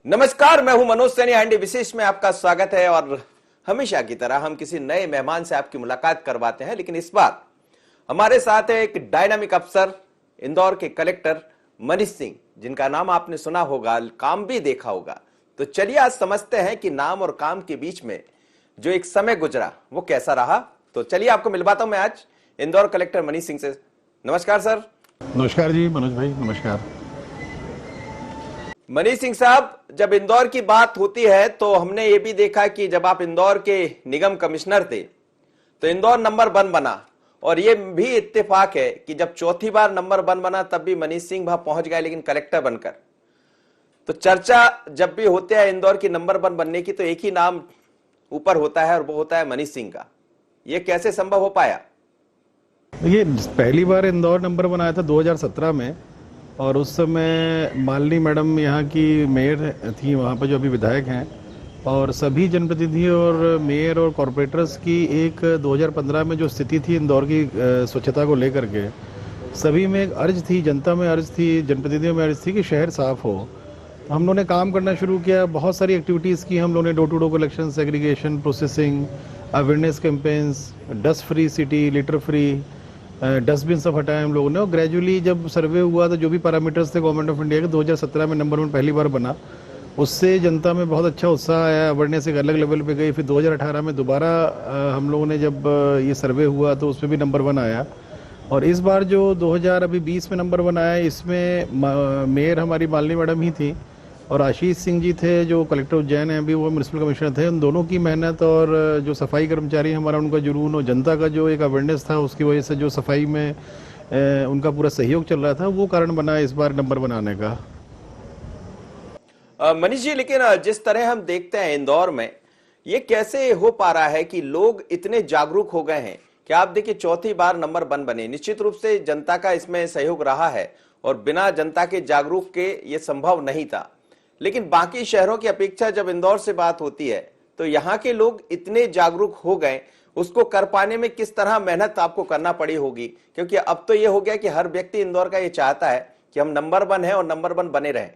नमस्कार, मैं हूं मनोज सैनी। हैंडी विशेष में आपका स्वागत है। और हमेशा की तरह हम किसी नए मेहमान से आपकी मुलाकात करवाते हैं, लेकिन इस बार हमारे साथ है एक डायनामिक अफसर, इंदौर के कलेक्टर मनीष सिंह, जिनका नाम आपने सुना होगा, काम भी देखा होगा। तो चलिए आज समझते हैं कि नाम और काम के बीच में जो एक समय गुजरा वो कैसा रहा। तो चलिए आपको मिलवाता हूं मैं आज इंदौर कलेक्टर मनीष सिंह से। नमस्कार सर। नमस्कार जी मनोज भाई, नमस्कार। मनीष सिंह साहब, जब इंदौर की बात होती है तो हमने ये भी देखा कि जब आप इंदौर के निगम कमिश्नर थे तो इंदौर नंबर 1 बना। और ये भी इत्तेफाक है कि जब चौथी बार नंबर 1 बना तब भी मनीष सिंह वहां पहुंच गए, लेकिन कलेक्टर बनकर। तो चर्चा जब भी होते हैं इंदौर की नंबर 1 बनने की तो एक ही नाम ऊपर होता है और वो होता है मनीष सिंह का। ये कैसे संभव हो पाया? देखिए, पहली बार इंदौर नंबर बनाया था 2017 में, और उस समय मालिनी मैडम यहाँ की मेयर थी, वहाँ पर जो अभी विधायक हैं, और सभी जनप्रतिनिधि और मेयर और कॉरपोरेटर्स की एक 2015 में जो स्थिति थी इंदौर की स्वच्छता को लेकर के, सभी में एक अर्ज थी, जनता में अर्ज थी, जनप्रतिनिधियों में अर्ज थी कि शहर साफ हो। हम लोगों ने काम करना शुरू किया, बहुत सारी एक्टिविटीज़ की हम लोगों ने, door to door collection, segregation, processing, awareness campaigns, dust free city, litter free, dustbin सब हटाए हम लोगों ने। और ग्रेजुअली जब सर्वे हुआ तो जो भी पैरामीटर्स थे गवर्नमेंट ऑफ इंडिया के, 2017 में नंबर 1 पहली बार बना, उससे जनता में बहुत अच्छा उत्साह आया, अवेयरनेस एक अलग लेवल पे गई। फिर 2018 में दोबारा हम लोगों ने जब ये सर्वे हुआ तो उसमें भी नंबर 1 आया। और इस बार जो 2020 में नंबर 1 आया, इसमें मेयर हमारी मालिनी मैडम ही थी और आशीष सिंह जी थे जो कलेक्टर उज्जैन हैं, अभी वो म्यूनसिपल कमिश्नर थे। उन दोनों की मेहनत और जो सफाई कर्मचारी हमारा, उनका जुनून और जनता का जो एक अवेयरनेस था, उसकी वजह से जो सफाई में उनका पूरा सहयोग चल रहा था, वो कारण बना इस बार नंबर बनाने का। मनीष जी, लेकिन जिस तरह हम देखते हैं इंदौर में, ये कैसे हो पा रहा है कि लोग इतने जागरूक हो गए हैं कि आप देखिए चौथी बार नंबर 1 बने। निश्चित रूप से जनता का इसमें सहयोग रहा है और बिना जनता के जागरूक के ये संभव नहीं था। लेकिन बाकी शहरों की अपेक्षा जब इंदौर से बात होती है तो यहाँ के लोग इतने जागरूक हो गए, उसको कर पाने में किस तरह मेहनत आपको करना पड़ी होगी? क्योंकि अब तो ये हो गया कि हर व्यक्ति इंदौर का ये चाहता है कि हम नंबर 1 है और नंबर 1 बने रहें।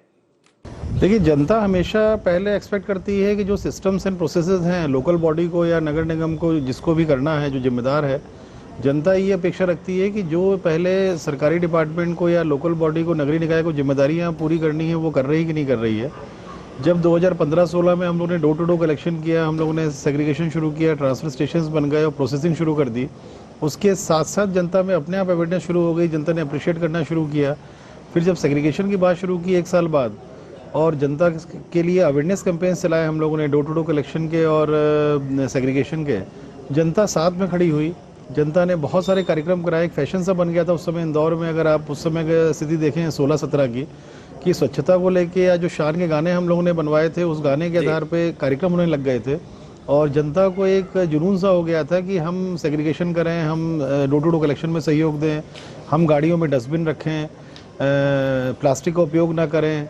देखिए, जनता हमेशा पहले एक्सपेक्ट करती है कि जो सिस्टम्स एंड प्रोसेसेस हैं, लोकल बॉडी को या नगर निगम को जिसको भी करना है, जो जिम्मेदार है, जनता ये अपेक्षा रखती है कि जो पहले सरकारी डिपार्टमेंट को या लोकल बॉडी को, नगरीय निकाय को जिम्मेदारियां पूरी करनी है, वो कर रही कि नहीं कर रही है। जब 2015-16 में हम लोगों ने डोर टू डोर कलेक्शन किया, हम लोगों ने सेग्रीगेशन शुरू किया, ट्रांसफर स्टेशन बन गए और प्रोसेसिंग शुरू कर दी, उसके साथ साथ जनता में अपने आप अवेयरनेस शुरू हो गई, जनता ने अप्रिशिएट करना शुरू किया। फिर जब सेग्रीगेशन की बात शुरू की 1 साल बाद, और जनता के लिए अवेयरनेस कैंपेन चलाए हम लोगों ने डोर टू डोर कलेक्शन के और सेग्रीगेशन के, जनता साथ में खड़ी हुई। जनता ने बहुत सारे कार्यक्रम कराए, एक फैशन सा बन गया था उस समय इंदौर में। अगर आप उस समय की स्थिति देखें 16-17 की, कि स्वच्छता को लेके या जो शान के गाने हम लोगों ने बनवाए थे, उस गाने के आधार पे कार्यक्रम होने लग गए थे और जनता को एक जुनून सा हो गया था कि हम सेग्रीगेशन करें, हम डोर टू डोर कलेक्शन में सहयोग दें, हम गाड़ियों में डस्टबिन रखें, प्लास्टिक का उपयोग ना करें।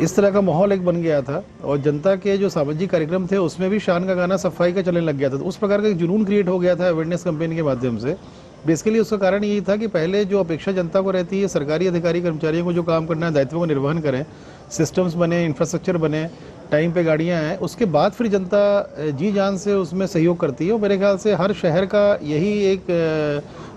इस तरह का माहौल एक बन गया था और जनता के जो सामाजिक कार्यक्रम थे उसमें भी शान का गाना, सफाई का चलने लग गया था। तो उस प्रकार का एक जुनून क्रिएट हो गया था अवेयरनेस कैंपेन के माध्यम से। बेसिकली उसका कारण यही था कि पहले जो अपेक्षा जनता को रहती है, सरकारी अधिकारी कर्मचारियों को जो काम करना है, दायित्वों का निर्वहन करें, सिस्टम्स बने, इंफ्रास्ट्रक्चर बने, टाइम पे गाड़ियाँ आएँ, उसके बाद फिर जनता जी जान से उसमें सहयोग करती है। और मेरे ख्याल से हर शहर का यही एक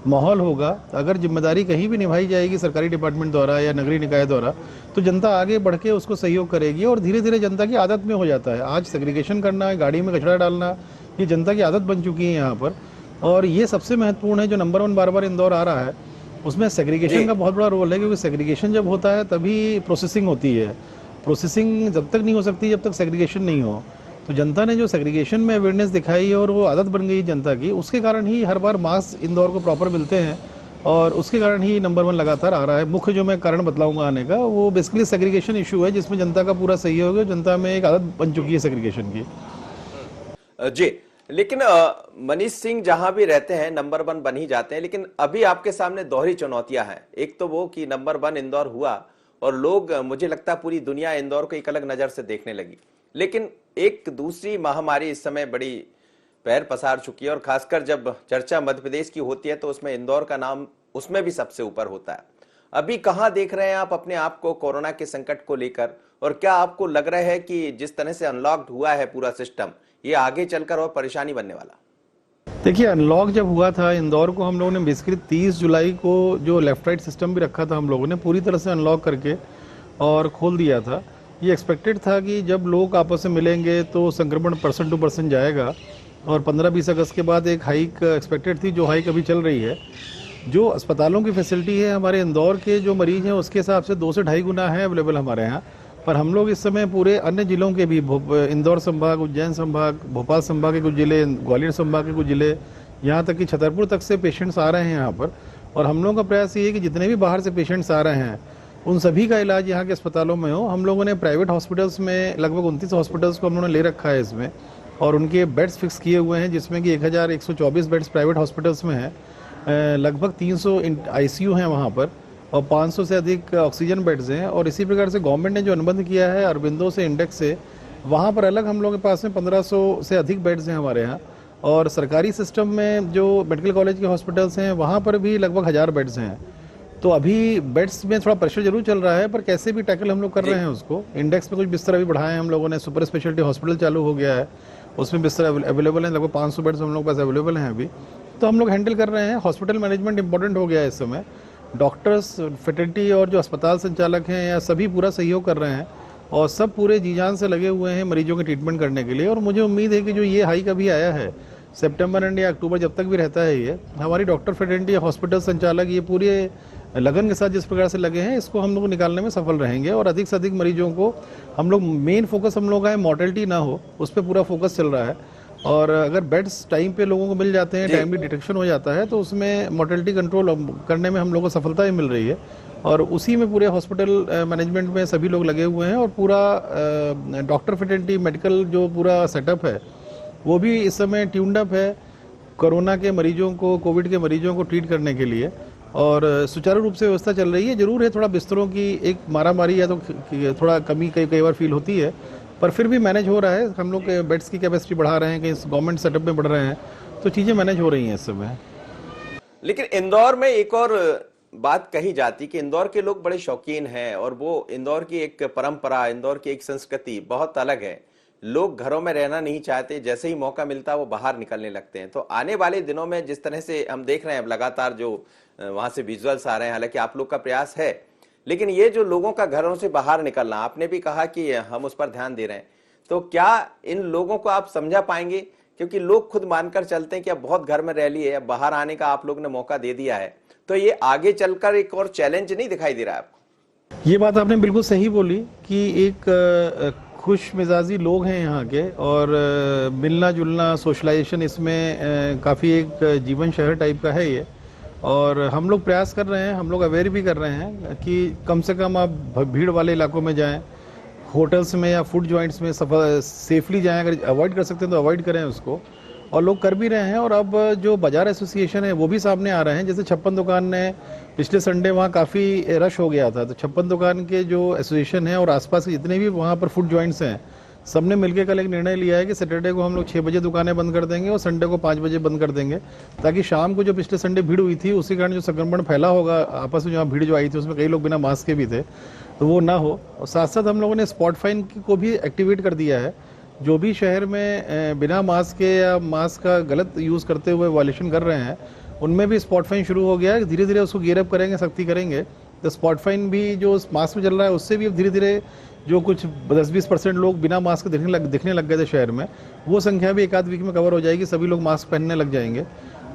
माहौल होगा। अगर जिम्मेदारी कहीं भी निभाई जाएगी सरकारी डिपार्टमेंट द्वारा या नगरीय निकाय द्वारा, तो जनता आगे बढ़ के उसको सहयोग करेगी और धीरे धीरे जनता की आदत में हो जाता है। आज सेग्रीगेशन करना, गाड़ी में कचरा डालना, ये जनता की आदत बन चुकी है यहाँ पर। और ये सबसे महत्वपूर्ण है, जो नंबर 1 बार बार इंदौर आ रहा है, उसमें सेग्रीगेशन का बहुत बड़ा रोल है। क्योंकि सेग्रीगेशन जब होता है तभी प्रोसेसिंग होती है। प्रोसेसिंग जब तक नहीं हो सकती जब तक सेग्रीगेशन नहीं हो। तो जनता ने जो सेग्रीगेशन में अवेयरनेस दिखाई और वो आदत बन गई जनता की, उसके कारण ही हर बार मार्क्स इंदौर को प्रॉपर मिलते हैं और उसके कारण ही नंबर 1 लगातार आ रहा है। मुख्य जो मैं कारण बतलाऊंगा आने का, वो बेसिकली सेग्रीगेशन इशू है, जिसमें जनता का पूरा सहयोग है। जनता में एक आदत बन चुकी है सेग्रीगेशन की। जी, लेकिन मनीष सिंह जहां भी रहते हैं नंबर 1 बन ही जाते हैं। लेकिन अभी आपके सामने दोहरी चुनौतियां हैं। एक तो वो कि नंबर 1 इंदौर हुआ और लोग, मुझे लगता है पूरी दुनिया इंदौर को एक अलग नजर से देखने लगी। लेकिन एक दूसरी महामारी इस समय बड़ी पैर पसार चुकी है और खासकर जब चर्चा मध्य प्रदेश की होती है तो उसमें इंदौर का नाम उसमें भी सबसे ऊपर होता है। अभी कहाँ देख रहे हैं आप अपने आप को कोरोना के संकट को लेकर, और क्या आपको लग रहा है कि जिस तरह से अनलॉक्ड हुआ है पूरा सिस्टम, ये आगे चलकर और परेशानी बनने वाला? देखिए, अनलॉक जब हुआ था इंदौर को, हम लोगों ने बेसिकली 30 जुलाई को जो लेफ्ट राइट सिस्टम भी रखा था हम लोगों ने पूरी तरह से अनलॉक करके और खोल दिया था। ये एक्सपेक्टेड था कि जब लोग आपस में मिलेंगे तो संक्रमण पर्सन टू पर्सन जाएगा, और 15-20 अगस्त के बाद एक हाइक एक्सपेक्टेड थी, जो हाइक अभी चल रही है। जो अस्पतालों की फैसिलिटी है हमारे इंदौर के जो मरीज हैं उसके हिसाब से 2 से ढाई गुना है अवेलेबल हमारे यहाँ। पर हम लोग इस समय पूरे अन्य जिलों के भी, इंदौर संभाग, उज्जैन संभाग, भोपाल संभाग के कुछ जिले, ग्वालियर संभाग के कुछ जिले, यहाँ तक कि छतरपुर तक से पेशेंट्स आ रहे हैं यहाँ पर। और हम लोगों का प्रयास ये है कि जितने भी बाहर से पेशेंट्स आ रहे हैं उन सभी का इलाज यहाँ के अस्पतालों में हो। हम लोगों ने प्राइवेट हॉस्पिटल्स में लगभग 29 हॉस्पिटल्स को हम लोगों ने ले रखा है इसमें, और उनके बेड्स फिक्स किए हुए हैं, जिसमें कि 1124 बेड्स प्राइवेट हॉस्पिटल्स में हैं। लगभग 300 आईसीयू हैं वहाँ पर, और 500 से अधिक ऑक्सीजन बेड्स हैं। और इसी प्रकार से गवर्नमेंट ने जो अनुबंध किया है अरबिंदो से, इंडेक्स से, वहाँ पर अलग हम लोगों के पास में 1500 से अधिक बेड्स हैं हमारे यहाँ। और सरकारी सिस्टम में जो मेडिकल कॉलेज के हॉस्पिटल्स हैं वहाँ पर भी लगभग 1000 बेड्स हैं। तो अभी बेड्स में थोड़ा प्रेशर जरूर चल रहा है, पर कैसे भी टैकल हम लोग कर रहे हैं उसको। इंडेक्स में कुछ बिस्तर अभी बढ़ाए हैं हम लोगों ने, सुपर स्पेशलिटी हॉस्पिटल चालू हो गया है, उसमें बिस्तर अवेलेबल हैं, लगभग 500 बेड्स हम लोग के पास अवेलेबल हैं अभी। तो हम लोग हैंडल कर रहे हैं। हॉस्पिटल मैनेजमेंट इंपॉर्टेंट हो गया है इस समय। डॉक्टर्स, फैकल्टी और जो अस्पताल संचालक हैं या सभी पूरा सहयोग कर रहे हैं, और सब पूरे जी जान से लगे हुए हैं मरीजों के ट्रीटमेंट करने के लिए। और मुझे उम्मीद है कि जो ये हाइक अभी आया है सितंबर एंड या अक्टूबर, जब तक भी रहता है ये, हमारी डॉक्टर फैकल्टी या हॉस्पिटल संचालक ये पूरे लगन के साथ जिस प्रकार से लगे हैं, इसको हम लोग निकालने में सफल रहेंगे। और अधिक से अधिक मरीजों को हम लोग, मेन फोकस हम लोग का है मॉर्टेलिटी ना हो, उस पर पूरा फोकस चल रहा है। और अगर बेड्स टाइम पे लोगों को मिल जाते हैं, टाइमली डिटेक्शन हो जाता है, तो उसमें मॉर्टेलिटी कंट्रोल करने में हम लोगों को सफलता ही मिल रही है। और उसी में पूरे हॉस्पिटल मैनेजमेंट में सभी लोग लगे हुए हैं, और पूरा डॉक्टर फैकल्टी, मेडिकल जो पूरा सेटअप है वो भी इस समय ट्यून्ड अप है कोरोना के मरीजों को, कोविड के मरीजों को ट्रीट करने के लिए। और सुचारू रूप से व्यवस्था चल रही है। जरूर है थोड़ा बिस्तरों की एक मारामारी या तो थोड़ा कमी कई बार फील होती है, पर फिर भी मैनेज हो रहा है। हम लोग बेड्स की कैपेसिटी बढ़ा रहे हैं, कहीं गवर्नमेंट सेटअप में बढ़ रहे हैं, तो चीज़ें मैनेज हो रही हैं इस समय। लेकिन इंदौर में एक और बात कही जाती कि इंदौर के लोग बड़े शौकीन हैं, और वो इंदौर की एक परंपरा, इंदौर की एक संस्कृति बहुत अलग है। लोग घरों में रहना नहीं चाहते, जैसे ही मौका मिलता है वो बाहर निकलने लगते हैं। तो आने वाले दिनों में जिस तरह से हम देख रहे हैं, लगातार जो वहां से विजुअल्स आ रहे हैं, हालांकि आप लोग का प्रयास है, लेकिन ये जो लोगों का घरों से बाहर निकलना, आपने भी कहा कि हम उस पर ध्यान दे रहे हैं, तो क्या इन लोगों को आप समझा पाएंगे? क्योंकि लोग खुद मानकर चलते हैं कि अब बहुत घर में रह लिए, अब बाहर आने का आप लोग ने मौका दे दिया है, तो ये आगे चलकर एक और चैलेंज नहीं दिखाई दे रहा है आपको? ये बात आपने बिल्कुल सही बोली कि एक खुश मिजाजी लोग हैं यहाँ के, और मिलना जुलना, सोशलाइजेशन इसमें काफ़ी एक जीवन शहर टाइप का है ये। और हम लोग प्रयास कर रहे हैं, हम लोग अवेयर भी कर रहे हैं कि कम से कम आप भीड़ वाले इलाकों में जाएं, होटल्स में या फूड जॉइंट्स में सेफली जाएं। अगर अवॉइड कर सकते हैं तो अवॉइड करें उसको, और लोग कर भी रहे हैं। और अब जो बाजार एसोसिएशन है वो भी सामने आ रहे हैं। जैसे 56 दुकान ने पिछले संडे वहाँ काफ़ी रश हो गया था, तो 56 दुकान के जो एसोसिएशन है और आसपास के जितने भी वहाँ पर फूड जॉइंट्स हैं, सबने मिलकर कल एक निर्णय लिया है कि सैटरडे को हम लोग 6 बजे दुकानें बंद कर देंगे और संडे को 5 बजे बंद कर देंगे, ताकि शाम को जो पिछले संडे भीड़ हुई थी उसी कारण जो संक्रमण फैला होगा आपस में, जहाँ भीड़ जो आई थी उसमें कई लोग बिना मास्क के भी थे, तो वो ना हो। और साथ साथ हम लोगों ने स्पॉट फाइन को भी एक्टिवेट कर दिया है। जो भी शहर में बिना मास्क के या मास्क का गलत यूज़ करते हुए वायलेशन कर रहे हैं, उनमें भी स्पॉट फाइन शुरू हो गया है। धीरे धीरे उसको गियर अप करेंगे, सख्ती करेंगे। तो स्पॉट फाइन भी जो मास्क में चल रहा है उससे भी अब धीरे धीरे जो कुछ 10-20% लोग बिना मास्क दिखने लग गए थे शहर में, वो संख्या भी एक आध वीक में कवर हो जाएगी, सभी लोग मास्क पहनने लग जाएंगे।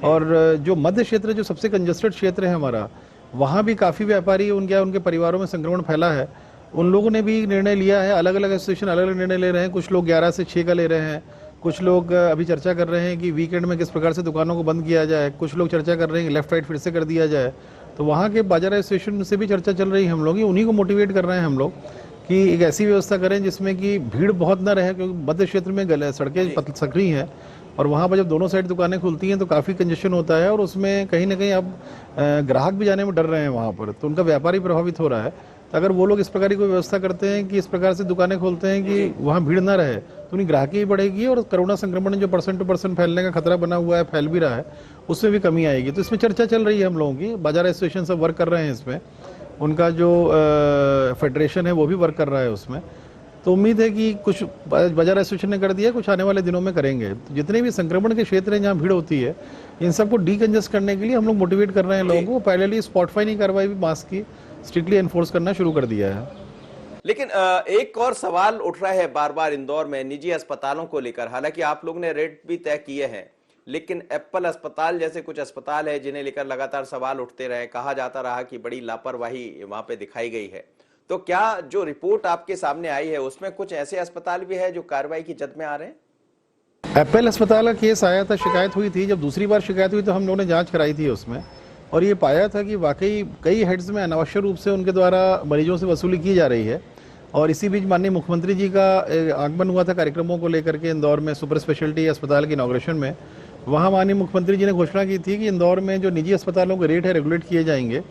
और जो मध्य क्षेत्र, जो सबसे कंजस्टेड क्षेत्र है हमारा, वहाँ भी काफ़ी व्यापारी, उनके परिवारों में संक्रमण फैला है। उन लोगों ने भी निर्णय लिया है, अलग अलग एसोसिएशन अलग अलग निर्णय ले रहे हैं। कुछ लोग 11 से 6 का ले रहे हैं, कुछ लोग अभी चर्चा कर रहे हैं कि वीकेंड में किस प्रकार से दुकानों को बंद किया जाए, कुछ लोग चर्चा कर रहे हैं कि लेफ्ट राइट फिर से कर दिया जाए। तो वहाँ के बाजार एसोसिएशन से भी चर्चा चल रही है। हम लोग उन्हीं को मोटिवेट कर रहे हैं हम लोग कि एक ऐसी व्यवस्था करें जिसमें कि भीड़ बहुत ना रहे, क्योंकि मध्य क्षेत्र में सड़कें सकरी हैं, और वहाँ पर जब दोनों साइड दुकानें खुलती हैं तो काफ़ी कंजेशन होता है, और उसमें कहीं ना कहीं अब ग्राहक भी जाने में डर रहे हैं वहाँ पर, तो उनका व्यापार ही प्रभावित हो रहा है। तो अगर वो लोग इस प्रकार की कोई व्यवस्था करते हैं कि इस प्रकार से दुकानें खोलते हैं कि वहाँ भीड़ ना रहे, तो उनकी ग्राहकी भी बढ़ेगी, और कोरोना संक्रमण जो पर्सन टू पर्सन फैलने का खतरा बना हुआ है, फैल भी रहा है, उसमें भी कमी आएगी। तो इसमें चर्चा चल रही है हम लोगों की, बाजार एसोसिएशन सब वर्क कर रहे हैं इसमें, उनका जो फेडरेशन है वो भी वर्क कर रहा है उसमें। तो उम्मीद है कि कुछ बाजार एसोसिएशन ने कर दिया, कुछ आने वाले दिनों में करेंगे। तो जितने भी संक्रमण के क्षेत्र हैं जहाँ भीड़ होती है, इन सबको डीकंजेस्ट करने के लिए हम लोग मोटिवेट कर रहे हैं लोगों को। पहले स्पॉट फाइन कार्रवाई भी मास्क की स्ट्रिक्टली एनफोर्स करना शुरू कर दिया है। लेकिन एक और सवाल उठ रहा है बार बार इंदौर में निजी अस्पतालों को लेकर। हालांकि आप लोग ने रेट भी तय किए हैं, लेकिन एप्पल अस्पताल जैसे कुछ अस्पताल है जिन्हें लेकर लगातार सवाल उठते रहे, कहा जाता रहा कि बड़ी लापरवाही वहां पे दिखाई गई है। तो क्या जो रिपोर्ट आपके सामने आई है उसमें कुछ ऐसे अस्पताल भी है जो कार्रवाई की जद में आ रहे हैं? एप्पल अस्पताल का केस आया था, शिकायत हुई थी। जब दूसरी बार शिकायत हुई तो हम लोगों ने जांच कराई थी उसमें, और ये पाया था कि वाकई कई हेड्स में अनावश्यक रूप से उनके द्वारा मरीजों से वसूली की जा रही है। और इसी बीच माननीय मुख्यमंत्री जी का आगमन हुआ था कार्यक्रमों को लेकर के इंदौर में सुपर स्पेशलिटी अस्पताल की इनॉग्रेशन में। वहाँ माननीय मुख्यमंत्री जी ने घोषणा की थी कि इंदौर में जो निजी अस्पतालों के रेट है रेगुलेट किए जाएंगे।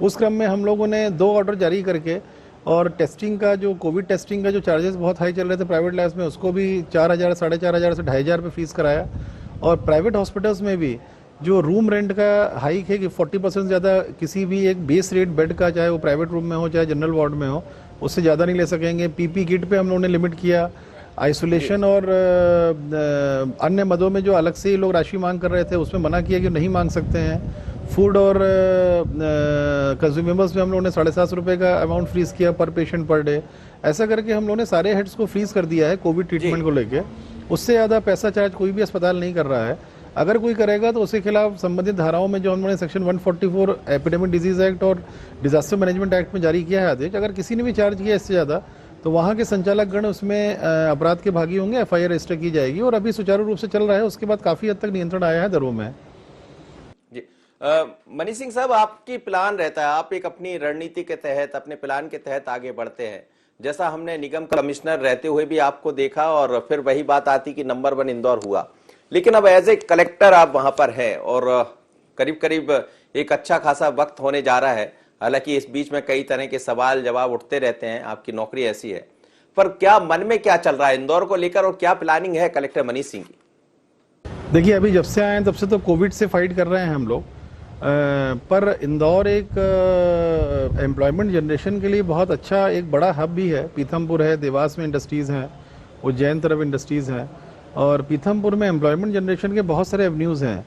उस क्रम में हम लोगों ने 2 ऑर्डर जारी करके, और टेस्टिंग का जो कोविड टेस्टिंग का जो चार्जेस बहुत हाई चल रहे थे प्राइवेट लैब्स में, उसको भी 4,000, 4,500 से 2,500 पे फीस कराया। और प्राइवेट हॉस्पिटल्स में भी जो रूम रेंट का हाइक है कि 40% ज़्यादा किसी भी एक बेस रेट बेड का, चाहे वो प्राइवेट रूम में हो चाहे जनरल वार्ड में हो, उससे ज़्यादा नहीं ले सकेंगे। पीपी किट पे हम लोगों ने लिमिट किया। आइसोलेशन और अन्य मदों में जो अलग से लोग राशि मांग कर रहे थे उसमें मना किया कि नहीं मांग सकते हैं। फूड और कंज्यूमेबल्स में हम लोगों ने 750 रुपये का अमाउंट फ्रीज किया पर पेशेंट पर डे। ऐसा करके हम लोगों ने सारे हेड्स को फ्रीज कर दिया है कोविड ट्रीटमेंट को लेके। उससे ज़्यादा पैसा चार्ज कोई भी अस्पताल नहीं कर रहा है। अगर कोई करेगा तो उसके खिलाफ संबंधित धाराओं में जो हमने सेक्शन 144 एपिडेमिक डिजीज एक्ट और डिजास्टर मैनेजमेंट एक्ट में जारी किया है आदेश, अगर किसी ने भी चार्ज किया इससे ज़्यादा तो वहाँ के संचालक गण उसमें अपराध के भागी होंगे, FIR रजिस्टर की जाएगी। और अभी सुचारू रूप से चल रहा है। उसके बाद काफ़ी हद तक नियंत्रण आया है दरों में। जी मनीष सिंह साहब, आपकी प्लान रहता है, आप एक अपनी रणनीति के तहत, अपने प्लान के तहत आगे बढ़ते हैं। जैसा हमने निगम कमिश्नर रहते हुए भी आपको देखा, और फिर वही बात आती कि नंबर 1 इंदौर हुआ। लेकिन अब एज ए कलेक्टर आप वहां पर हैं और करीब करीब एक अच्छा खासा वक्त होने जा रहा है। हालांकि इस बीच में कई तरह के सवाल जवाब उठते रहते हैं, आपकी नौकरी ऐसी है। पर क्या मन में क्या चल रहा है इंदौर को लेकर, और क्या प्लानिंग है कलेक्टर मनीष सिंह की? देखिए, अभी जब से आए हैं तब से तो कोविड से फाइट कर रहे हैं हम लोग। पर इंदौर एक एम्प्लॉयमेंट जनरेशन के लिए बहुत अच्छा एक बड़ा हब भी है। पीथमपुर है, देवास में इंडस्ट्रीज़ हैं, उज्जैन तरफ इंडस्ट्रीज़ हैं, और पीथमपुर में एम्प्लॉयमेंट जनरेशन के बहुत सारे एवेन्यूज़ हैं।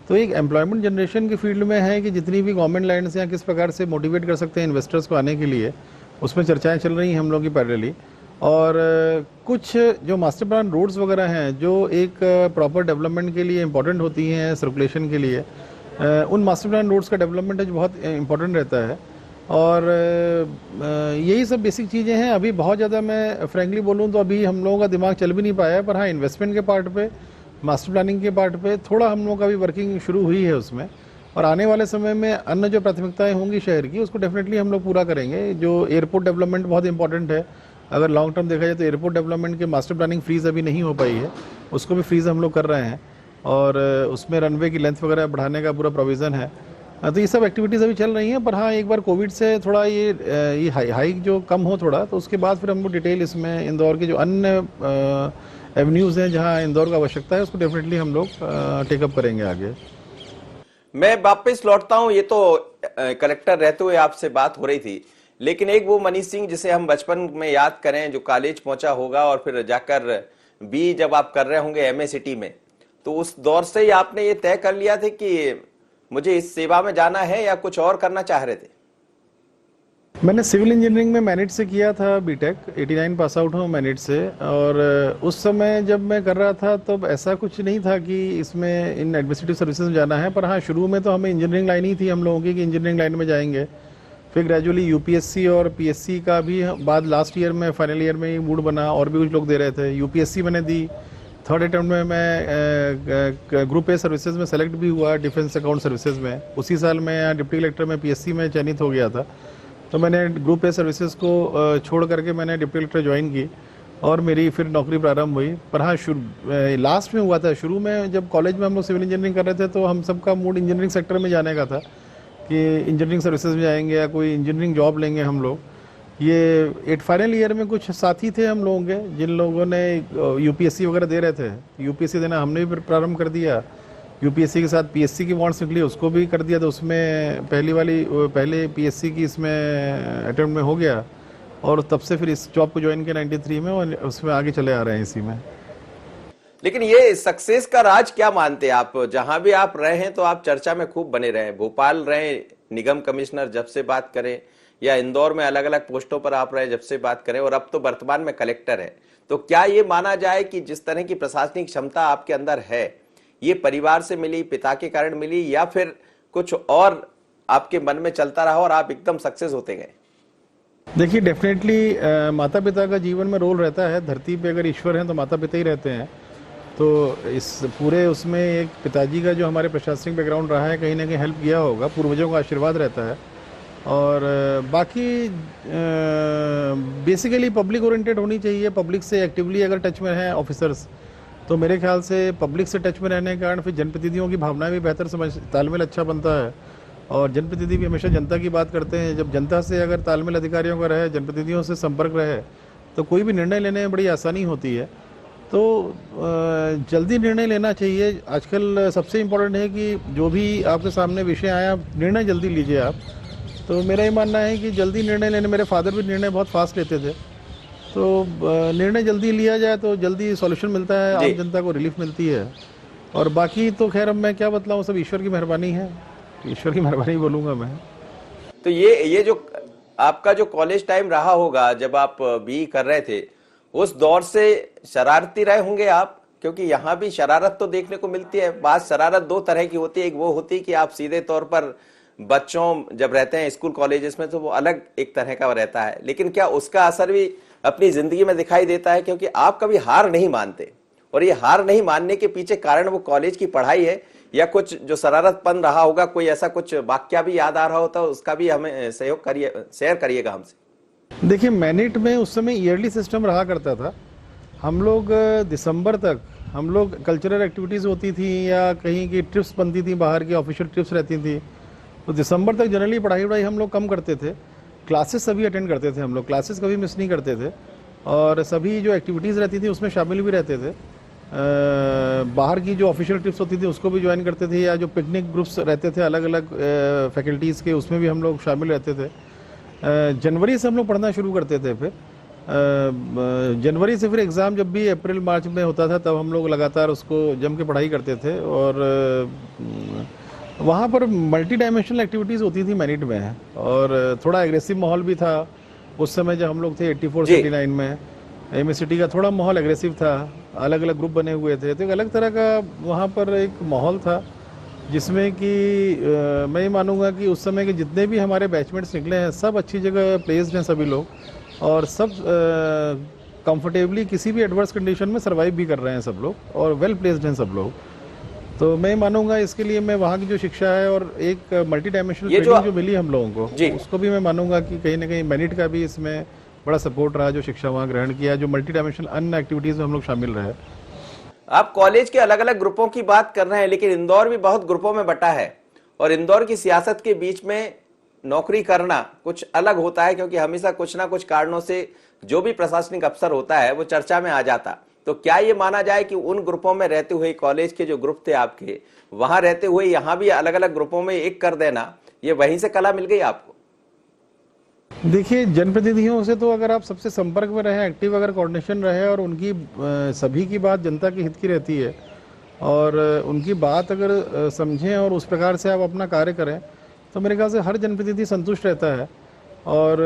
तो एक एम्प्लॉयमेंट जनरेशन की फील्ड में है कि जितनी भी गवर्नमेंट लैंड्स हैं किस प्रकार से मोटिवेट कर सकते हैं इन्वेस्टर्स को आने के लिए, उसमें चर्चाएं चल रही हैं हम लोग की पैरेलली। और कुछ जो मास्टर प्लान रोड्स वगैरह हैं जो एक प्रॉपर डेवलपमेंट के लिए इंपॉर्टेंट होती हैं, सर्कुलेशन के लिए, उन मास्टर प्लान रोड्स का डेवलपमेंट है जो बहुत इंपॉर्टेंट रहता है। और यही सब बेसिक चीज़ें हैं। अभी बहुत ज़्यादा मैं फ्रैंकली बोलूँ तो अभी हम लोगों का दिमाग चल भी नहीं पाया है। पर हाँ, इन्वेस्टमेंट के पार्ट पे, मास्टर प्लानिंग के पार्ट पे थोड़ा हम लोगों का भी वर्किंग शुरू हुई है उसमें। और आने वाले समय में अन्य जो प्राथमिकताएं होंगी शहर की, उसको डेफिनेटली हम लोग पूरा करेंगे। जो एयरपोर्ट डेवलपमेंट बहुत इंपॉर्टेंट है। अगर लॉन्ग टर्म देखा जाए तो एयरपोर्ट डेवलपमेंट के मास्टर प्लानिंग फ्रीज अभी नहीं हो पाई है, उसको भी फ्रीज हम लोग कर रहे हैं। और उसमें रनवे की लेंथ वगैरह बढ़ाने का पूरा प्रोविज़न है। तो ये सब एक्टिविटीज़ अभी चल रही हैं। पर हाँ, एक बार कोविड से थोड़ा ये हाइक जो कम हो थोड़ा, तो उसके बाद फिर हम लोग डिटेल इसमें इंदौर के जो अन्य एवेन्यूज़ हैं जहाँ इंदौर का आवश्यकता है, उसको डेफिनेटली हम लोग टेकअप करेंगे आगे। मैं वापस लौटता हूं। ये तो कलेक्टर रहते हुए आपसे बात हो रही थी, लेकिन एक वो मनीष सिंह जिसे हम बचपन में याद करें, जो कॉलेज पहुंचा होगा और फिर जाकर बी जब आप कर रहे होंगे MA सिटी में, तो उस दौर से ही आपने ये तय कर लिया था कि मुझे इस सेवा में जाना है, या कुछ और करना चाह रहे थे? मैंने सिविल इंजीनियरिंग में मैनेट से किया था बीटेक, 89 पास आउट हूँ मैनेट से। और उस समय जब मैं कर रहा था तब ऐसा कुछ नहीं था कि इसमें इन एडमिनिस्ट्रेटिव सर्विसेज में जाना है। पर हाँ, शुरू में तो हमें इंजीनियरिंग लाइन ही थी हम लोगों की कि इंजीनियरिंग लाइन में जाएंगे। फिर ग्रेजुअली UPSC और PSC का भी बाद लास्ट ईयर में, फाइनल ईयर में ही मूड बना, और भी कुछ लोग दे रहे थे। UPSC मैंने दी, थर्ड अटेम्प्ट में मैं ग्रुप A सर्विसेज में सेलेक्ट भी हुआ, डिफेंस अकाउंट सर्विसेज में। उसी साल मैं डिप्टी कलेक्टर में PSC में चयनित हो गया था। तो मैंने ग्रुप A सर्विसेज को छोड़ करके मैंने डिप्टी कलेक्टर ज्वाइन की, और मेरी फिर नौकरी प्रारंभ हुई। पर हाँ, लास्ट में हुआ था। शुरू में जब कॉलेज में हम लोग सिविल इंजीनियरिंग कर रहे थे तो हम सबका मूड इंजीनियरिंग सेक्टर में जाने का था कि इंजीनियरिंग सर्विसेज में जाएंगे या कोई इंजीनियरिंग जॉब लेंगे हम लोग। ये फाइनल ईयर में कुछ साथी थे हम लोगों के जिन लोगों ने UPSC वगैरह दे रहे थे, UPSC देना हमने भी प्रारंभ कर दिया। यूपीएससी के साथ पीएससी की वांट्स निकली, उसको भी कर दिया, तो उसमें पहले पीएससी की इसमें अटेम्प्ट में हो गया, और तब से फिर इस जॉब को ज्वाइन किया 93 में, और उसमें आगे चले आ रहे हैं इसी में। लेकिन ये सक्सेस का राज क्या मानते हैं आप? जहां भी आप रहे हैं तो आप चर्चा में खूब बने रहे, भोपाल रहे निगम कमिश्नर जब से बात करें, या इंदौर में अलग अलग पोस्टों पर आप रहे जब से बात करें, और अब तो वर्तमान में कलेक्टर है। तो क्या ये माना जाए कि जिस तरह की प्रशासनिक क्षमता आपके अंदर है, ये परिवार से मिली, पिता के कारण मिली, या फिर कुछ और आपके मन में चलता रहा और आप एकदम सक्सेस होते गए? देखिए, डेफिनेटली माता पिता का जीवन में रोल रहता है। धरती पे अगर ईश्वर हैं तो माता पिता ही रहते हैं। तो इस पूरे उसमें एक पिताजी का जो हमारे प्रशासनिक बैकग्राउंड रहा है, कहीं ना कहीं हेल्प किया होगा, पूर्वजों का आशीर्वाद रहता है। और बाकी बेसिकली पब्लिक ओरिएंटेड होनी चाहिए। पब्लिक से एक्टिवली अगर टच में हैं ऑफिसर्स, तो मेरे ख्याल से पब्लिक से टच में रहने के कारण फिर जनप्रतिनिधियों की भावनाएं भी बेहतर समझ, तालमेल अच्छा बनता है। और जनप्रतिनिधि भी हमेशा जनता की बात करते हैं। जब जनता से अगर तालमेल अधिकारियों का रहे, जनप्रतिनिधियों से संपर्क रहे, तो कोई भी निर्णय लेने में बड़ी आसानी होती है। तो जल्दी निर्णय लेना चाहिए। आजकल सबसे इम्पोर्टेंट है कि जो भी आपके सामने विषय आया, निर्णय जल्दी लीजिए आप। तो मेरा ये मानना है कि जल्दी निर्णय लेने, मेरे फादर भी निर्णय बहुत फास्ट लेते थे, तो निर्णय जल्दी लिया जाए तो जल्दी सॉल्यूशन मिलता है, आम जनता को रिलीफ मिलती है। और बाकी तो खैर अब मैं क्या बतलाऊँ, सब ईश्वर की मेहरबानी है, ईश्वर की मेहरबानी बोलूँगा मैं। तो ये जो आपका जो कॉलेज टाइम रहा होगा, जब आप बी कर रहे थे, उस दौर से शरारती रहे होंगे आप? क्योंकि यहाँ भी शरारत तो देखने को मिलती है। बात शरारत दो तरह की होती है। एक वो होती है कि आप सीधे तौर पर बच्चों जब रहते हैं स्कूल कॉलेजेस में, तो वो अलग एक तरह का रहता है। लेकिन क्या उसका असर भी अपनी जिंदगी में दिखाई देता है? क्योंकि आप कभी हार नहीं मानते, और ये हार नहीं मानने के पीछे कारण वो कॉलेज की पढ़ाई है, या कुछ जो शरारतपन रहा होगा, कोई ऐसा कुछ वाक्या भी याद आ रहा होता है, उसका भी हमें सहयोग करिए, शेयर करिएगा हमसे। देखिए, मैनिट में उस समय ईयरली सिस्टम रहा करता था। हम लोग दिसंबर तक हम लोग कल्चरल एक्टिविटीज़ होती थी या कहीं की ट्रिप्स बनती थी, बाहर की ऑफिशियल ट्रिप्स रहती थी, तो दिसंबर तक जनरली पढ़ाई हम लोग कम करते थे। क्लासेस सभी अटेंड करते थे हम लोग, क्लासेस कभी मिस नहीं करते थे, और सभी जो एक्टिविटीज़ रहती थी उसमें शामिल भी रहते थे। बाहर की जो ऑफिशियल ट्रिप्स होती थी उसको भी ज्वाइन करते थे, या जो पिकनिक ग्रुप्स रहते थे अलग अलग फैकल्टीज़ के, उसमें भी हम लोग शामिल रहते थे। जनवरी से हम लोग पढ़ना शुरू करते थे। फिर जनवरी से फिर एग्ज़ाम जब भी अप्रैल मार्च में होता था, तब हम लोग लगातार उसको जम के पढ़ाई करते थे। और वहाँ पर मल्टी डायमेंशनल एक्टिविटीज़ होती थी मैनिट में, और थोड़ा एग्रेसिव माहौल भी था उस समय जब हम लोग थे 84-89 में। एमएससीटी का थोड़ा माहौल एग्रेसिव था, अलग अलग ग्रुप बने हुए थे, तो एक अलग तरह का वहाँ पर एक माहौल था, जिसमें कि मैं ये मानूंगा कि उस समय के जितने भी हमारे बैचमेट्स निकले हैं, सब अच्छी जगह प्लेस्ड हैं सभी लोग, और सब कंफर्टेबली किसी भी एडवर्स कंडीशन में सर्वाइव भी कर रहे हैं सब लोग, और वेल प्लेस्ड हैं सब लोग। तो मैं मानूंगा इसके लिए, मैं वहाँ की जो शिक्षा है और एक मल्टी डायमेंशनल ट्रेनिंग जो मिली हम लोगों को, उसको भी मैं मानूंगा कि कहीं ना कहीं मैनिट का भी इसमें बड़ा सपोर्ट रहा, जो शिक्षा वहाँ ग्रहण किया, जो मल्टी डायमेंशनल अन्य एक्टिविटीज़ में हम लोग शामिल रहे। आप कॉलेज के अलग अलग ग्रुपों की बात कर रहे हैं, लेकिन इंदौर भी बहुत ग्रुपों में बटा है, और इंदौर की सियासत के बीच में नौकरी करना कुछ अलग होता है, क्योंकि हमेशा कुछ ना कुछ कारणों से जो भी प्रशासनिक अफसर होता है वो चर्चा में आ जाता। तो क्या ये माना जाए कि उन ग्रुपों में रहते हुए, कॉलेज के जो ग्रुप थे आपके, वहां रहते हुए यहाँ भी अलग अलग ग्रुपों में एक कर देना, ये वहीं से कला मिल गई आपको? देखिए, जनप्रतिनिधियों से तो अगर आप सबसे संपर्क में रहे, एक्टिव अगर कोऑर्डिनेशन रहे, और उनकी सभी की बात जनता के हित की रहती है, और उनकी बात अगर समझें और उस प्रकार से आप अपना कार्य करें, तो मेरे ख्याल से हर जनप्रतिनिधि संतुष्ट रहता है। और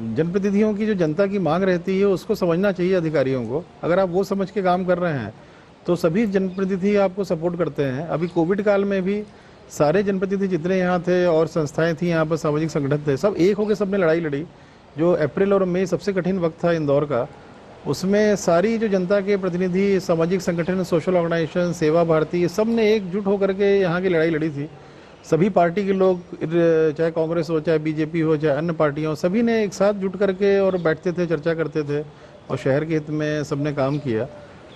जनप्रतिनिधियों की जो जनता की मांग रहती है उसको समझना चाहिए अधिकारियों को। अगर आप वो समझ के काम कर रहे हैं तो सभी जनप्रतिनिधि आपको सपोर्ट करते हैं। अभी कोविड काल में भी सारे जनप्रतिनिधि जितने यहाँ थे और संस्थाएं थी यहाँ पर, सामाजिक संगठन थे, सब एक होकर सबने लड़ाई लड़ी। जो अप्रैल और मई सबसे कठिन वक्त था इंदौर का, उसमें सारी जो जनता के प्रतिनिधि, सामाजिक संगठन, सोशल ऑर्गेनाइजेशन, सेवा भारती, सब ने एकजुट होकर के यहाँ की लड़ाई लड़ी थी। सभी पार्टी के लोग, चाहे कांग्रेस हो, चाहे बीजेपी हो, चाहे अन्य पार्टियाँ, सभी ने एक साथ जुट करके और बैठते थे, चर्चा करते थे, और शहर के हित में सबने काम किया।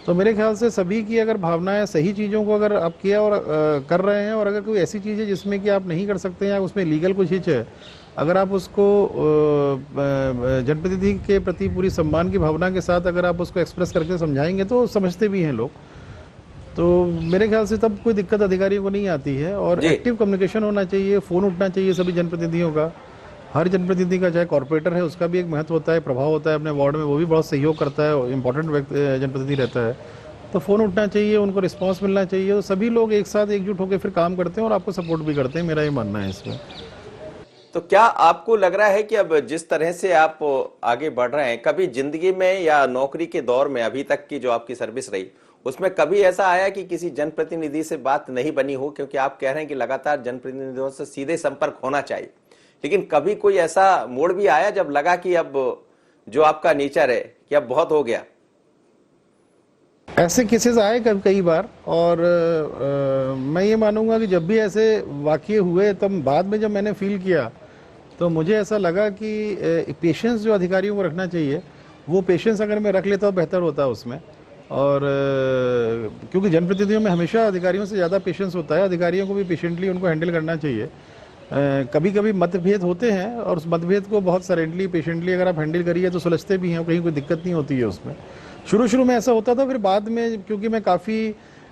तो मेरे ख्याल से सभी की अगर भावनाएं, सही चीज़ों को अगर आप किया और कर रहे हैं, और अगर कोई ऐसी चीज़ है जिसमें कि आप नहीं कर सकते या उसमें लीगल कुछ हिच है, अगर आप उसको जनप्रतिनिधि के प्रति पूरी सम्मान की भावना के साथ अगर आप उसको एक्सप्रेस करके समझाएंगे तो समझते भी हैं लोग। तो मेरे ख्याल से तब कोई दिक्कत अधिकारियों को नहीं आती है। और जी। एक्टिव कम्युनिकेशन होना चाहिए, फ़ोन उठना चाहिए सभी जनप्रतिनिधियों का। हर जनप्रतिनिधि का, चाहे कॉर्पोरेटर है, उसका भी एक महत्व होता है, प्रभाव होता है अपने वार्ड में, वो भी बहुत सहयोग करता है, इंपॉर्टेंट जनप्रतिनिधि रहता है। तो फ़ोन उठना चाहिए, उनको रिस्पांस मिलना चाहिए, तो सभी लोग एक साथ एकजुट होकर फिर काम करते हैं और आपको सपोर्ट भी करते हैं, मेरा ये मानना है इसमें। तो क्या आपको लग रहा है कि अब जिस तरह से आप आगे बढ़ रहे हैं, कभी जिंदगी में या नौकरी के दौर में अभी तक की जो आपकी सर्विस रही, उसमें कभी ऐसा आया कि किसी जनप्रतिनिधि से बात नहीं बनी हो? क्योंकि आप कह रहे हैं कि लगातार जनप्रतिनिधियों से सीधे संपर्क होना चाहिए, लेकिन कभी कोई ऐसा मोड़ भी आया जब लगा कि अब जो आपका नेचर है कि अब बहुत हो गया? ऐसे केसेस आए कई बार। और मैं ये मानूंगा कि जब भी ऐसे वाकये हुए, तब बाद में जब मैंने फील किया, तो मुझे ऐसा लगा कि पेशेंस जो अधिकारियों को रखना चाहिए, वो पेशेंस अगर मैं रख लेता तो बेहतर होता उसमें। और क्योंकि जनप्रतिनिधियों में हमेशा अधिकारियों से ज़्यादा पेशेंस होता है, अधिकारियों को भी पेशेंटली उनको हैंडल करना चाहिए। कभी कभी मतभेद होते हैं और उस मतभेद को बहुत सरेंडली, पेशेंटली अगर आप हैंडल करिए तो सुलझते भी हैं, कहीं कोई दिक्कत नहीं होती है उसमें। शुरू में ऐसा होता था, फिर बाद में क्योंकि मैं काफ़ी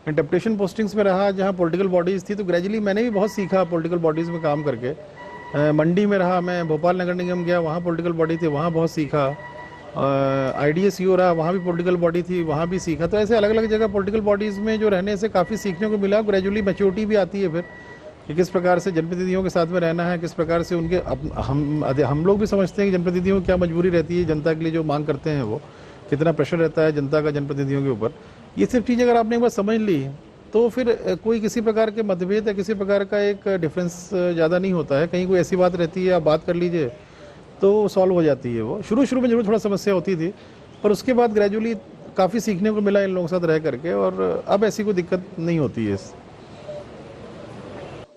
डेप्यूटेशन पोस्टिंग्स में रहा जहाँ पॉलिटिकल बॉडीज़ थी, तो ग्रेजुअली मैंने भी बहुत सीखा पॉलिटिकल बॉडीज़ में काम करके। मंडी में रहा मैं, भोपाल नगर निगम गया, वहाँ पॉलिटिकल बॉडी थी, वहाँ बहुत सीखा। IDSEO रहा, वहाँ भी पॉलिटिकल बॉडी थी, वहाँ भी सीखा। तो ऐसे अलग अलग जगह पॉलिटिकल बॉडीज़ में जो रहने से काफ़ी सीखने को मिला। ग्रेजुअली मैच्योरिटी भी आती है फिर कि किस प्रकार से जनप्रतिनिधियों के साथ में रहना है, किस प्रकार से उनके हम लोग भी समझते हैं कि जनप्रतिनिधियों की क्या मजबूरी रहती है, जनता के लिए जो मांग करते हैं वो कितना प्रेशर रहता है जनता का जनप्रतिनिधियों के ऊपर। ये सब चीज़ अगर आपने एक बार समझ ली तो फिर कोई किसी प्रकार के मतभेद या किसी प्रकार का एक डिफरेंस ज़्यादा नहीं होता है। कहीं कोई ऐसी बात रहती है, आप बात कर लीजिए तो सॉल्व हो जाती है वो। शुरू में जरूर थोड़ा समस्या होती थी, पर उसके बाद ग्रेजुअली काफ़ी सीखने को मिला इन लोगों के साथ रह करके, और अब ऐसी कोई दिक्कत नहीं होती है।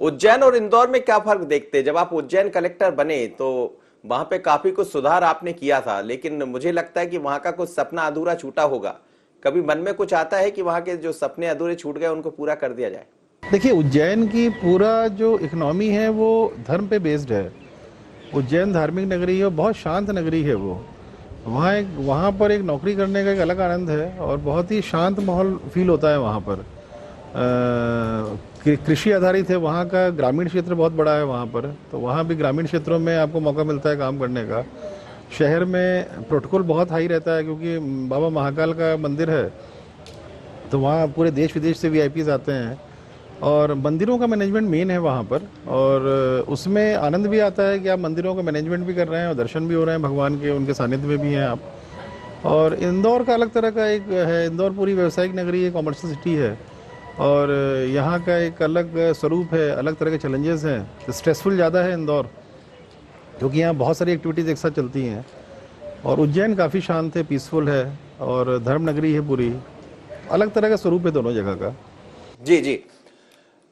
उज्जैन और इंदौर में क्या फर्क देखते हैं? जब आप उज्जैन कलेक्टर बने तो वहां पे काफी कुछ सुधार आपने किया था, लेकिन मुझे लगता है कि वहां का कुछ सपना अधूरा छूटा होगा। कभी मन में कुछ आता है कि वहां के जो सपने अधूरे छूट गए उनको पूरा कर दिया जाए? देखिए, उज्जैन की पूरा जो इकोनॉमी है वो धर्म पे बेस्ड है। उज्जैन धार्मिक नगरी है, बहुत शांत नगरी है वो। वहाँ पर एक नौकरी करने का एक अलग आनंद है और बहुत ही शांत माहौल फील होता है वहाँ पर। कृषि आधारित है, वहाँ का ग्रामीण क्षेत्र बहुत बड़ा है वहाँ पर, तो वहाँ भी ग्रामीण क्षेत्रों में आपको मौका मिलता है काम करने का। शहर में प्रोटोकॉल बहुत हाई रहता है क्योंकि बाबा महाकाल का मंदिर है, तो वहाँ पूरे देश विदेश से VIPs आते हैं और मंदिरों का मैनेजमेंट मेन है वहाँ पर। और उसमें आनंद भी आता है कि आप मंदिरों का मैनेजमेंट भी कर रहे हैं और दर्शन भी हो रहे हैं भगवान के, उनके सानिध्य में भी हैं आप। और इंदौर का अलग तरह का एक है, इंदौर पूरी व्यावसायिक नगरी है, कॉमर्शियल सिटी है, और यहाँ का एक अलग स्वरूप है, अलग तरह के चैलेंजेस हैं। स्ट्रेसफुल ज़्यादा है इंदौर क्योंकि यहाँ बहुत सारी एक्टिविटीज़ एक साथ चलती हैं। और उज्जैन काफ़ी शांत है, पीसफुल है और धर्म नगरी है पूरी। अलग तरह का स्वरूप है दोनों जगह का। जी जी।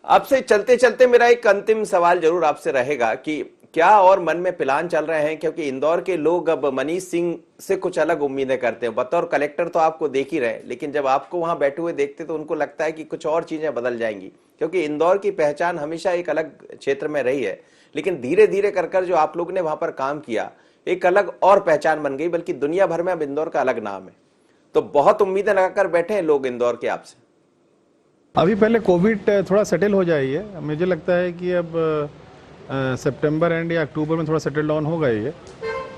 आपसे चलते चलते मेरा एक अंतिम सवाल जरूर आपसे रहेगा कि क्या और मन में प्लान चल रहे हैं? क्योंकि इंदौर के लोग अब मनीष सिंह से कुछ अलग उम्मीदें करते हैं। बतौर कलेक्टर तो आपको देख ही रहे, लेकिन जब आपको वहां बैठे हुए देखते तो उनको लगता है कि कुछ और चीजें बदल जाएंगी, क्योंकि इंदौर की पहचान हमेशा एक अलग क्षेत्र में रही है। लेकिन धीरे धीरे कर जो आप लोग ने वहां पर काम किया, एक अलग और पहचान बन गई, बल्कि दुनिया भर में अब इंदौर का अलग नाम है। तो बहुत उम्मीदें लगाकर बैठे हैं लोग इंदौर के आपसे। अभी पहले कोविड थोड़ा सेटल हो जाइए, मुझे लगता है कि अब सितंबर एंड या अक्टूबर में थोड़ा सेटल डाउन होगा ये,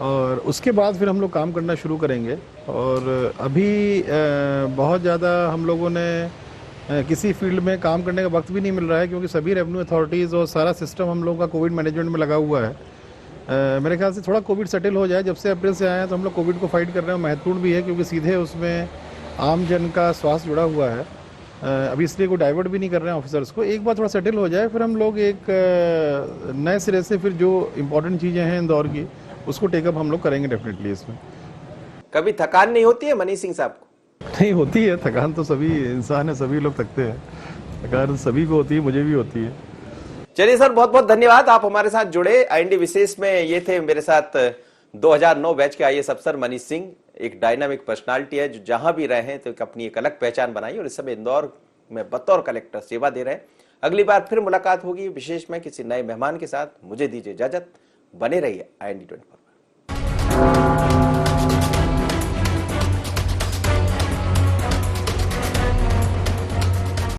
और उसके बाद फिर हम लोग काम करना शुरू करेंगे। और अभी बहुत ज़्यादा हम लोगों ने किसी फील्ड में काम करने का वक्त भी नहीं मिल रहा है क्योंकि सभी रेवेन्यू अथॉरिटीज़ और सारा सिस्टम हम लोगों का कोविड मैनेजमेंट में लगा हुआ है। मेरे ख्याल से थोड़ा कोविड सेटल हो जाए, जब से अप्रैल से आए हैं तो हम लोग कोविड को फाइट कर रहे हैं। महत्वपूर्ण भी है क्योंकि सीधे उसमें आम जन का स्वास्थ्य जुड़ा हुआ है। अभी इसलिए कोई डाइवर्ट भी नहीं कर रहे हैं ऑफिसर्स को। एक बार थोड़ा सेटल हो जाए फिर हम लोग एक नए सिरे से फिर जो इम्पोर्टेंट चीज़ें हैं इंदौर की उसको टेकअप हम लोग करेंगे डेफिनेटली। इसमें कभी थकान नहीं होती है मनीष सिंह साहब को? नहीं होती है थकान, तो सभी इंसान है, सभी लोग थकते हैं, थकान सभी को होती है, मुझे भी होती है। चलिए सर, बहुत बहुत धन्यवाद, आप हमारे साथ जुड़े। IND विशेष में ये थे मेरे साथ 2009 बैच के IAS अफसर मनीष सिंह। एक डायनामिक पर्सनालिटी है जो जहां भी रहे हैं तो अपनी एक अलग पहचान बनाई और इस समय इंदौर में बतौर कलेक्टर सेवा दे रहे हैं। अगली बार फिर मुलाकात होगी विशेष में किसी नए मेहमान के साथ। मुझे दीजिए इजाजत, बने रहिए IND 24।